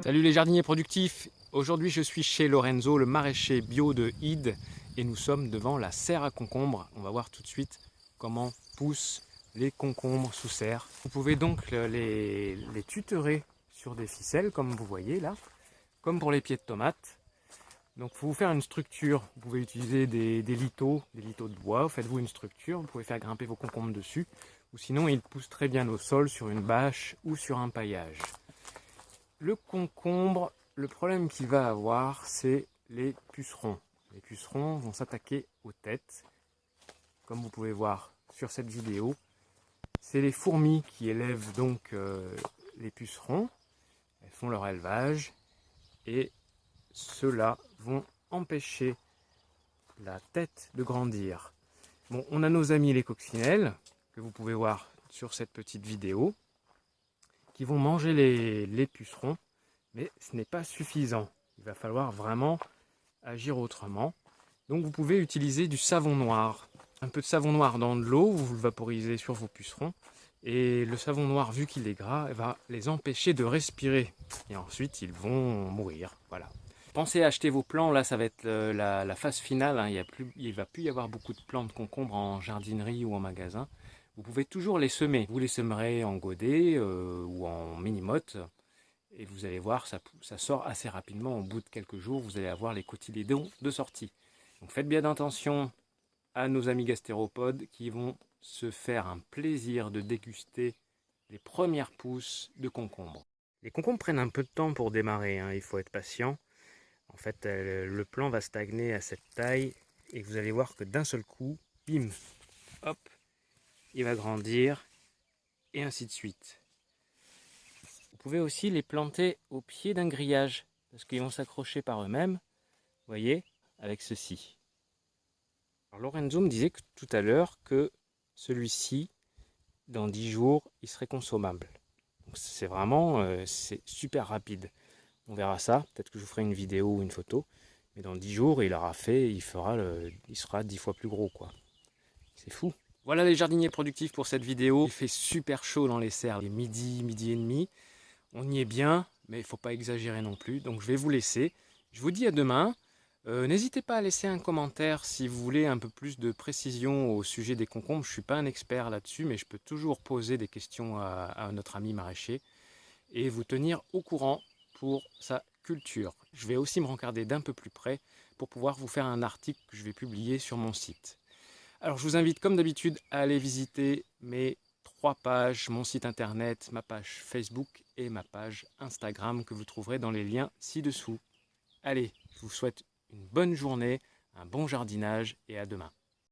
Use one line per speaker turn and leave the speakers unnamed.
Salut les jardiniers productifs. Aujourd'hui je suis chez Lorenzo, le maraîcher bio de Ide, et nous sommes devant la serre à concombres. On va voir tout de suite comment poussent les concombres sous serre. Vous pouvez donc les tutorer sur des ficelles comme vous voyez là, comme pour les pieds de tomates. Donc pour vous faire une structure, vous pouvez utiliser des litos de bois. Faites-vous une structure, vous pouvez faire grimper vos concombres dessus, ou sinon ils poussent très bien au sol sur une bâche ou sur un paillage. Le concombre, le problème qu'il va avoir, c'est les pucerons. Les pucerons vont s'attaquer aux têtes. Comme vous pouvez voir sur cette vidéo, c'est les fourmis qui élèvent donc les pucerons. Elles font leur élevage et ceux-là vont empêcher la tête de grandir. Bon, on a nos amis les coccinelles, que vous pouvez voir sur cette petite vidéo, qui vont manger les pucerons, mais ce n'est pas suffisant. Il va falloir vraiment agir autrement. Donc vous pouvez utiliser du savon noir. Un peu de savon noir dans de l'eau, vous le vaporisez sur vos pucerons, et le savon noir, vu qu'il est gras, va les empêcher de respirer. Et ensuite, ils vont mourir. Voilà. Pensez à acheter vos plants, là ça va être la phase finale, hein. Il ne va plus y avoir beaucoup de plants de concombres en jardinerie ou en magasin. Vous pouvez toujours les semer. Vous les semerez en godet ou en mini-motte. Et vous allez voir, ça sort assez rapidement. Au bout de quelques jours, vous allez avoir les cotylédons de sortie. Donc faites bien attention à nos amis gastéropodes qui vont se faire un plaisir de déguster les premières pousses de concombres. Les concombres prennent un peu de temps pour démarrer, hein. Il faut être patient. En fait, le plant va stagner à cette taille et vous allez voir que d'un seul coup, bim, hop, il va grandir et ainsi de suite. Vous pouvez aussi les planter au pied d'un grillage parce qu'ils vont s'accrocher par eux-mêmes, vous voyez, avec ceci. Alors Lorenzo me disait tout à l'heure que celui-ci, dans 10 jours, il serait consommable. Donc c'est vraiment c'est super rapide. On verra ça, peut-être que je vous ferai une vidéo ou une photo. Mais dans 10 jours, il aura fait, il sera 10 fois plus gros, quoi. C'est fou. Voilà les jardiniers productifs pour cette vidéo. Il fait super chaud dans les serres, il est midi et demi. On y est bien, mais il ne faut pas exagérer non plus. Donc je vais vous laisser. Je vous dis à demain. N'hésitez pas à laisser un commentaire si vous voulez un peu plus de précision au sujet des concombres. Je ne suis pas un expert là-dessus, mais je peux toujours poser des questions à notre ami maraîcher et vous tenir au courant pour sa culture. Je vais aussi me regarder d'un peu plus près pour pouvoir vous faire un article que je vais publier sur mon site. Alors je vous invite comme d'habitude à aller visiter mes 3 pages, mon site internet, ma page Facebook et ma page Instagram que vous trouverez dans les liens ci-dessous. Allez, je vous souhaite une bonne journée, un bon jardinage et à demain.